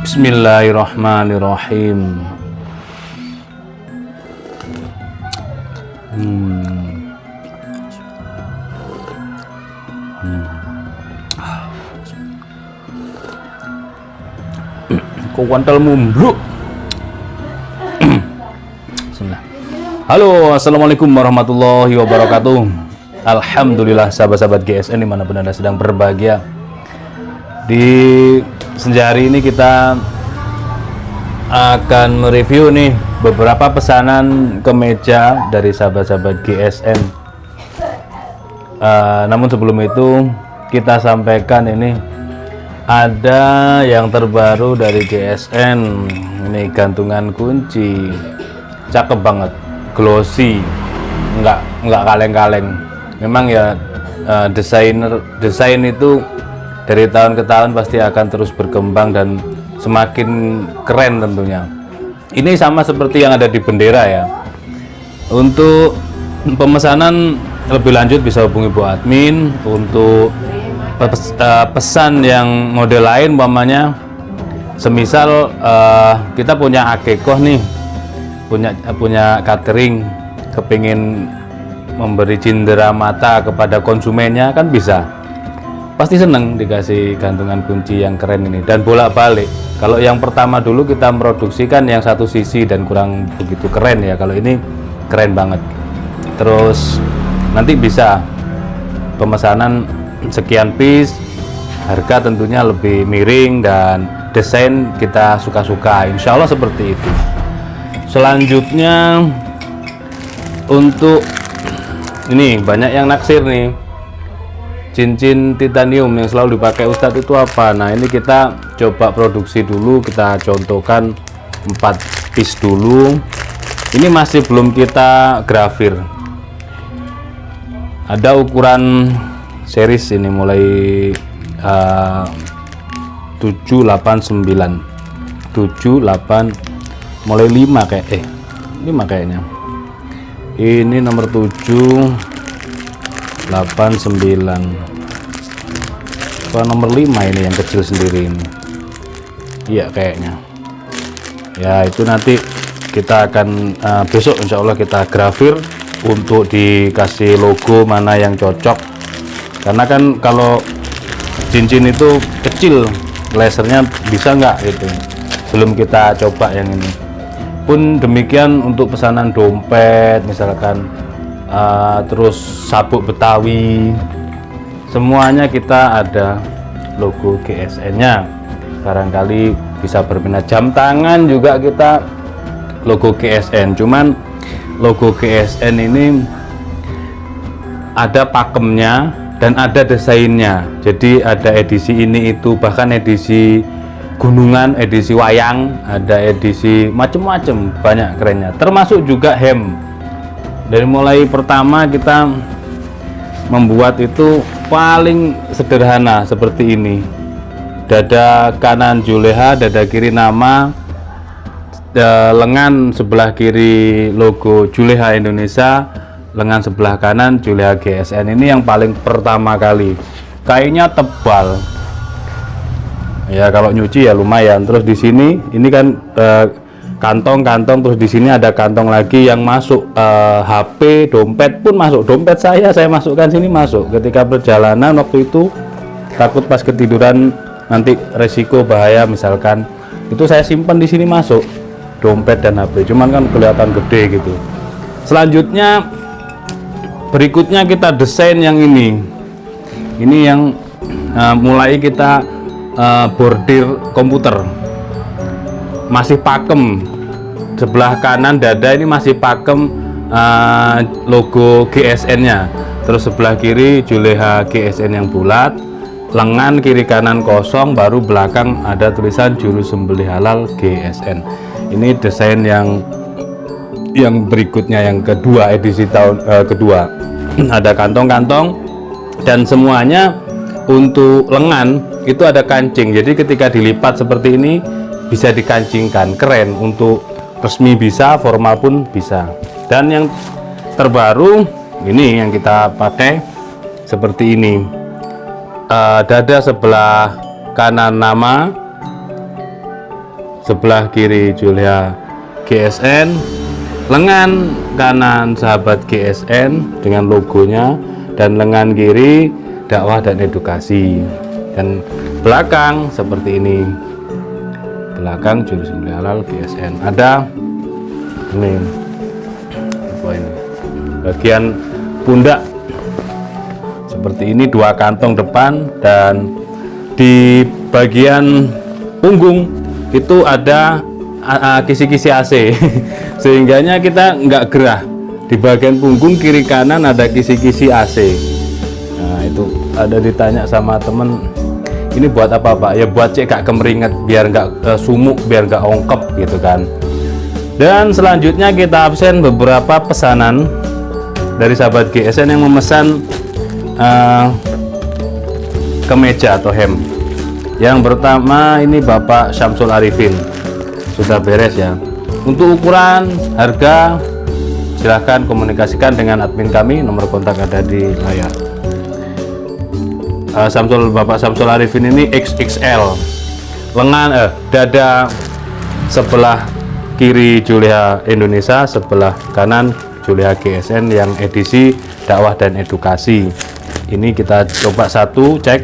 Bismillahirrahmanirrahim. Kok wantal mumbluk. Bismillah. Halo, assalamualaikum warahmatullahi wabarakatuh. Alhamdulillah sahabat-sahabat GSN dimanapun Anda sedang berbahagia. Di senja hari ini kita akan mereview nih beberapa pesanan kemeja dari sahabat-sahabat GSN. Namun sebelum itu kita sampaikan ini ada yang terbaru dari GSN. Ini gantungan kunci, cakep banget, glossy, nggak kaleng-kaleng. Memang ya desain itu dari tahun ke tahun pasti akan terus berkembang dan semakin keren tentunya. Ini sama seperti yang ada di bendera ya. Untuk pemesanan lebih lanjut bisa hubungi Bu Admin. Untuk pesan yang model lain umpamanya semisal kita punya akekoh nih, punya catering, kepingin memberi cindera mata kepada konsumennya kan bisa. Pasti seneng dikasih gantungan kunci yang keren ini dan bolak-balik. Kalau yang pertama dulu kita memproduksikan yang satu sisi dan kurang begitu keren ya. Kalau ini keren banget. Terus nanti bisa pemesanan sekian piece, harga tentunya lebih miring dan desain kita suka-suka. Insya Allah seperti itu. Selanjutnya untuk ini banyak yang naksir nih. Cincin titanium yang selalu dipakai Ustadz itu apa? Nah ini kita coba produksi dulu, kita contohkan 4 piece dulu. Ini masih belum kita grafir. Ada ukuran series ini mulai 789 mulai 5 kayak 5 kayaknya. Ini nomor 789 nomor 5 ini yang kecil sendiri ini. Iya kayaknya ya, itu nanti kita akan besok insya Allah kita grafir untuk dikasih logo mana yang cocok, karena kan kalau cincin itu kecil lasernya bisa nggak gitu. Belum kita coba yang ini. Pun demikian untuk pesanan dompet misalkan, terus sabuk Betawi, semuanya kita ada logo GSN nya. Barangkali bisa berminat. Jam tangan juga kita logo GSN, cuman logo GSN ini ada pakemnya dan ada desainnya. Jadi ada edisi ini itu, bahkan edisi gunungan, edisi wayang, ada edisi macem-macem, banyak kerennya. Termasuk juga hem. Dari mulai pertama kita membuat itu paling sederhana seperti ini. Dada kanan Juleha, dada kiri nama, lengan sebelah kiri logo Juleha Indonesia, lengan sebelah kanan Juleha GSN. Ini yang paling pertama kali. Kainnya tebal. Ya kalau nyuci ya lumayan. Terus di sini ini kan kantong-kantong, terus di sini ada kantong lagi yang masuk HP, dompet pun masuk. Dompet saya masukkan sini masuk. Ketika perjalanan waktu itu takut pas ketiduran nanti resiko bahaya misalkan, itu saya simpan di sini masuk dompet dan HP. Cuman kan kelihatan gede gitu. Selanjutnya berikutnya kita desain yang ini. Ini yang mulai kita bordir komputer. Masih pakem, sebelah kanan dada ini masih pakem logo GSN nya, terus sebelah kiri Juleha GSN yang bulat, lengan kiri kanan kosong, baru belakang ada tulisan juru sembelih halal GSN. Ini desain yang berikutnya, yang kedua, edisi tahun kedua. Ada kantong-kantong dan semuanya untuk lengan itu ada kancing, jadi ketika dilipat seperti ini bisa dikancingkan. Keren, untuk resmi bisa, formal pun bisa. Dan yang terbaru ini yang kita pakai seperti ini. Dada sebelah kanan nama, sebelah kiri Julia GSN, lengan kanan sahabat GSN dengan logonya, dan lengan kiri dakwah dan edukasi. Dan belakang seperti ini, belakang juru sembelih halal GSN. Ada ini bagian pundak seperti ini, 2 kantong depan, dan di bagian punggung itu ada kisi-kisi AC sehingganya kita nggak gerah. Di bagian punggung kiri kanan ada kisi-kisi AC. Nah, itu ada ditanya sama temen, ini buat apa Pak? Ya buat cek gak kemeringet, biar nggak sumuk, biar nggak ongkep gitu kan. Dan selanjutnya kita absen beberapa pesanan dari sahabat GSN yang memesan kemeja atau hem. Yang pertama ini Bapak Syamsul Arifin, sudah beres ya. Untuk ukuran, harga, silahkan komunikasikan dengan admin kami, nomor kontak ada di layar. Bapak Syamsul Arifin ini XXL, lengan dada sebelah kiri Julia Indonesia, sebelah kanan Julia GSN yang edisi dakwah dan edukasi. Ini kita coba satu cek,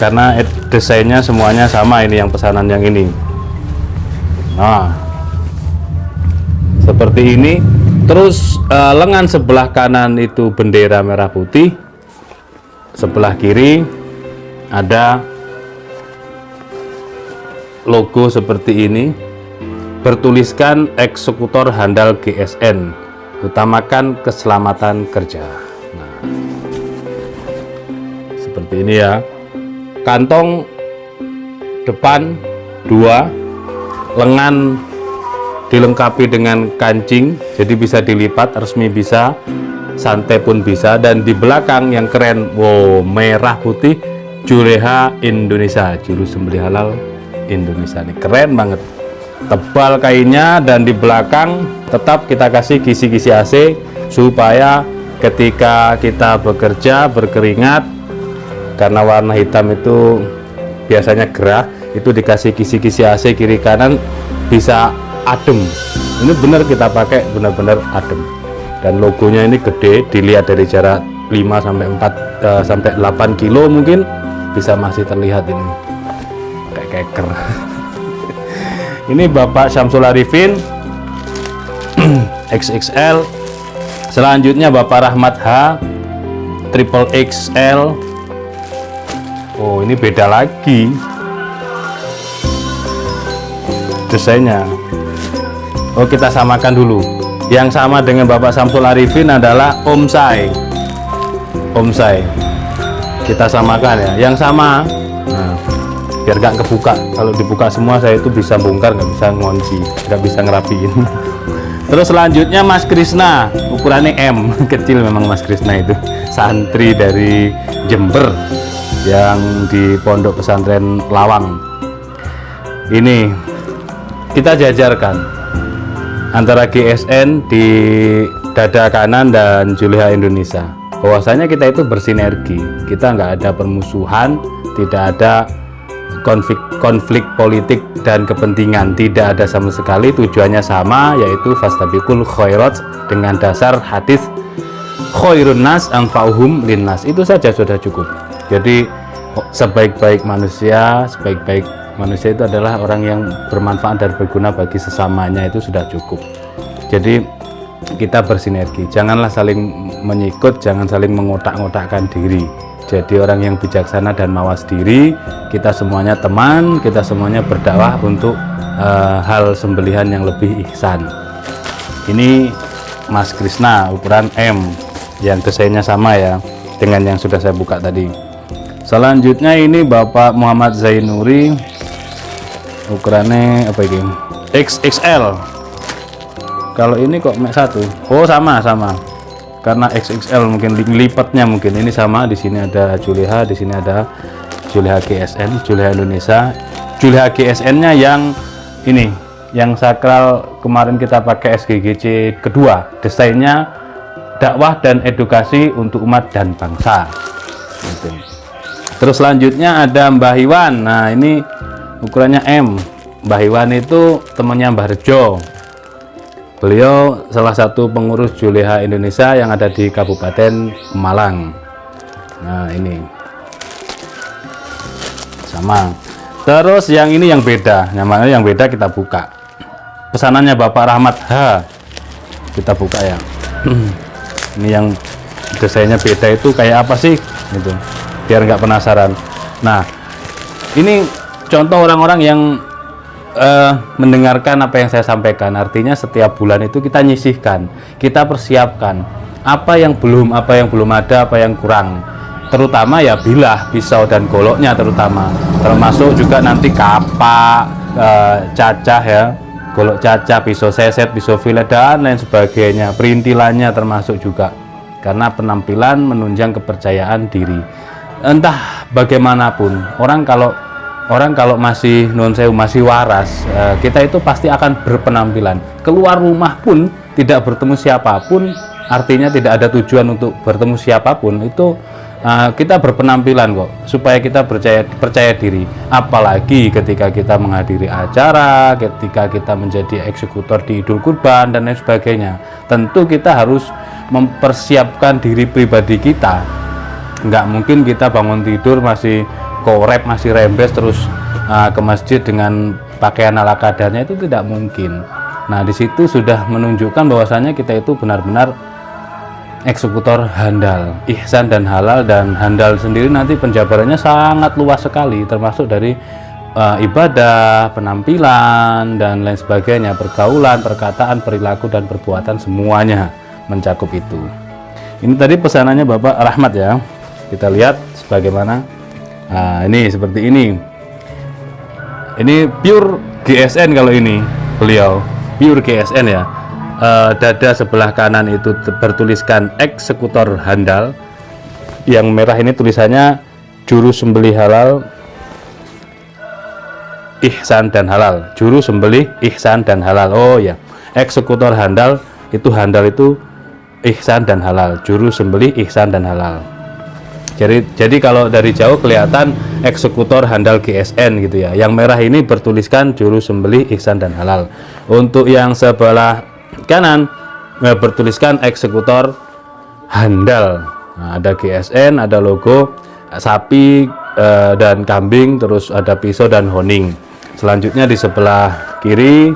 karena desainnya semuanya sama, ini yang pesanan yang ini. Nah, seperti ini. Terus lengan sebelah kanan itu bendera merah putih, sebelah kiri ada logo seperti ini, bertuliskan eksekutor handal GSN, utamakan keselamatan kerja. Nah, seperti ini ya. Kantong depan 2, lengan dilengkapi dengan kancing, jadi bisa dilipat, resmi bisa, santai pun bisa. Dan di belakang yang keren, wow, merah putih, Juleha Indonesia, juru sembelih halal Indonesia. Ini keren banget, tebal kainnya, dan di belakang tetap kita kasih kisi-kisi AC supaya ketika kita bekerja berkeringat, karena warna hitam itu biasanya gerah, itu dikasih kisi-kisi AC kiri kanan bisa adem. Ini benar kita pakai, benar-benar adem. Dan logonya ini gede, dilihat dari jarak 5 sampai 4 sampai 8 kilo mungkin bisa masih terlihat ini kayak keker. Ini Bapak Syamsul Arifin XXL. Selanjutnya Bapak Rahmat H Triple XL. Oh, ini beda lagi desainnya. Oh, kita samakan dulu. Yang sama dengan Bapak Syamsul Arifin adalah Om Sai. Om Sai. Kita samakan ya. Yang sama. Nah, biar gak kebuka. Kalau dibuka semua saya itu bisa bongkar, nggak bisa ngunci, nggak bisa ngerapiin. Terus selanjutnya Mas Krisna, ukurannya M. Kecil memang Mas Krisna itu. Santri dari Jember yang di Pondok Pesantren Lawang. Ini kita jajarkan antara GSN di dada kanan dan Juleha Indonesia. Bahwasanya kita itu bersinergi, kita nggak ada permusuhan, tidak ada konflik politik dan kepentingan, tidak ada sama sekali. Tujuannya sama, yaitu fastabiqul khairat, dengan dasar hadis khairun nas anfa'uhum linnas. Itu saja sudah cukup. Jadi sebaik-baik manusia itu adalah orang yang bermanfaat dan berguna bagi sesamanya, itu sudah cukup. Jadi kita bersinergi, janganlah saling menyikut, jangan saling mengotak-ngotakkan diri. Jadi orang yang bijaksana dan mawas diri. Kita semuanya teman, kita semuanya berdakwah untuk hal sembelihan yang lebih ihsan. Ini Mas Krisna ukuran M, yang desainnya sama ya dengan yang sudah saya buka tadi. Selanjutnya ini Bapak Muhammad Zainuri, ukurannya apa ini? XXL. Kalau ini kok Mac 1. Oh, sama karena XXL mungkin lipatnya mungkin. Ini sama, di sini ada Juleha, di sini ada Juleha GSN, Juleha Indonesia. Juleha GSN-nya yang ini, yang sakral kemarin kita pakai SGGC kedua, desainnya dakwah dan edukasi untuk umat dan bangsa gitu. Terus selanjutnya ada Mbah Iwan. Nah, ini ukurannya M. Mbah Iwan itu temannya Mbah Rejo. Beliau salah satu pengurus Juleha Indonesia yang ada di Kabupaten Malang. Nah, ini sama. Terus yang ini yang beda, namanya yang beda kita buka. Pesanannya Bapak Rahmat H. Kita buka ya. Ini yang desainnya beda itu kayak apa sih? Gitu. Biar nggak penasaran. Nah, ini contoh orang-orang yang mendengarkan apa yang saya sampaikan. Artinya setiap bulan itu kita nyisihkan, kita persiapkan apa yang belum ada, apa yang kurang. Terutama ya bilah, pisau dan goloknya termasuk juga nanti kapak, cacah ya, golok cacah, pisau seset, pisau filet dan lain sebagainya, perintilannya termasuk juga, karena penampilan menunjang kepercayaan diri. Entah bagaimanapun orang kalau masih masih waras, kita itu pasti akan berpenampilan. Keluar rumah pun tidak bertemu siapapun, artinya tidak ada tujuan untuk bertemu siapapun, itu kita berpenampilan kok, supaya kita percaya diri. Apalagi ketika kita menghadiri acara, ketika kita menjadi eksekutor di Idul Kurban dan lain sebagainya, tentu kita harus mempersiapkan diri pribadi kita. Nggak mungkin kita bangun tidur masih korep, masih rembes terus ke masjid dengan pakaian ala kadarnya, itu tidak mungkin. Nah, di situ sudah menunjukkan bahwasanya kita itu benar-benar eksekutor handal, ihsan dan halal. Dan handal sendiri nanti penjabarannya sangat luas sekali, termasuk dari ibadah, penampilan dan lain sebagainya, pergaulan, perkataan, perilaku dan perbuatan, semuanya mencakup itu. Ini tadi pesanannya Bapak Rahmat ya. Kita lihat sebagaimana. Nah, ini seperti ini. Ini pure GSN kalau ini beliau pure GSN ya. Dada sebelah kanan itu bertuliskan eksekutor handal. Yang merah ini tulisannya juru sembelih halal, ihsan dan halal. Juru sembelih, ihsan dan halal. Oh ya, eksekutor handal itu ihsan dan halal. Juru sembelih, ihsan dan halal. Jadi kalau dari jauh kelihatan eksekutor handal GSN gitu ya. Yang merah ini bertuliskan juru sembelih, ihsan dan halal. Untuk yang sebelah kanan bertuliskan eksekutor handal. Nah, ada GSN, ada logo sapi dan kambing, terus ada pisau dan honing. Selanjutnya di sebelah kiri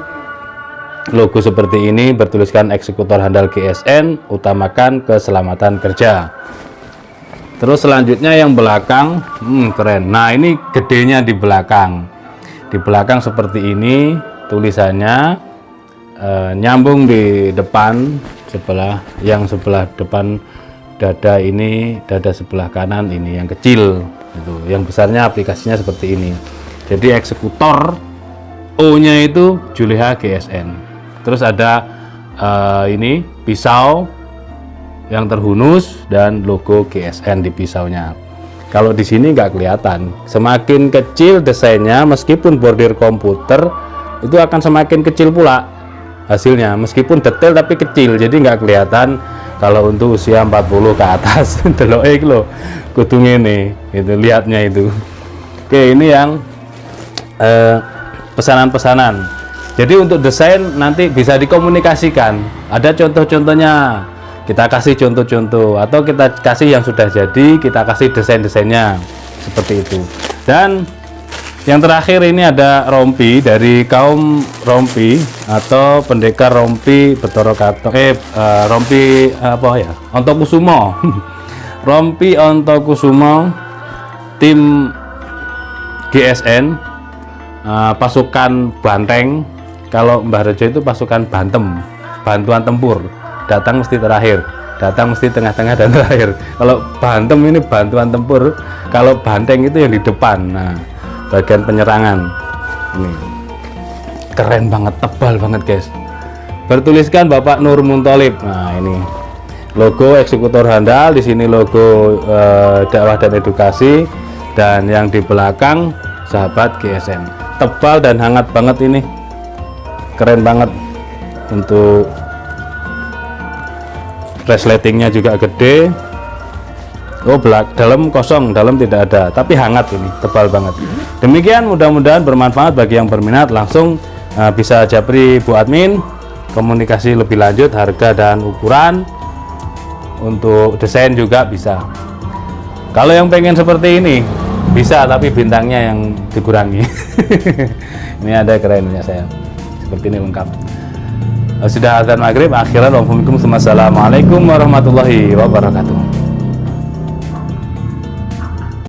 logo seperti ini bertuliskan eksekutor handal GSN, utamakan keselamatan kerja. Terus selanjutnya yang belakang, keren. Nah, ini gedenya di belakang. Di belakang seperti ini tulisannya. Nyambung di depan sebelah depan dada ini, dada sebelah kanan ini yang kecil itu, yang besarnya aplikasinya seperti ini. Jadi eksekutor O nya itu Juleha GSN. Terus ada ini pisau yang terhunus dan logo GSN di pisaunya. Kalau di sini nggak kelihatan, semakin kecil desainnya meskipun bordir komputer itu akan semakin kecil pula hasilnya, meskipun detail tapi kecil, jadi nggak kelihatan. Kalau untuk usia 40 ke atas delok lo kudu ngene itu, lihatnya itu. Oke, ini yang pesanan-pesanan. Jadi untuk desain nanti bisa dikomunikasikan, ada contoh-contohnya, kita kasih contoh-contoh, atau kita kasih yang sudah jadi, kita kasih desain-desainnya seperti itu. Dan yang terakhir ini ada rompi dari kaum rompi atau pendekar rompi Betoro Katong, rompi apa ya, Ontokusumo. Rompi Ontokusumo tim GSN, pasukan banteng. Kalau Mbah Rejo itu pasukan bantem, bantuan tempur, datang mesti terakhir, datang mesti tengah-tengah dan terakhir. Kalau bantem ini bantuan tempur, Kalau banteng itu yang di depan. Nah, bagian penyerangan ini keren banget, tebal banget guys. Bertuliskan Bapak Nur Muntolib. Nah, ini logo eksekutor handal, di sini logo dakwah dan edukasi, dan yang di belakang sahabat GSM. Tebal dan hangat banget ini, keren banget. Untuk resletingnya juga gede. Oh, dalam kosong, dalam tidak ada, tapi hangat ini, tebal banget. Demikian, mudah-mudahan bermanfaat bagi yang berminat. Langsung bisa japri Bu Admin, komunikasi lebih lanjut harga dan ukuran. Untuk desain juga bisa. Kalau yang pengen seperti ini bisa, tapi bintangnya yang dikurangi. Ini ada kerennya saya, seperti ini lengkap. Sudah azan maghrib, akhiran wassalamualaikum warahmatullahi wabarakatuh.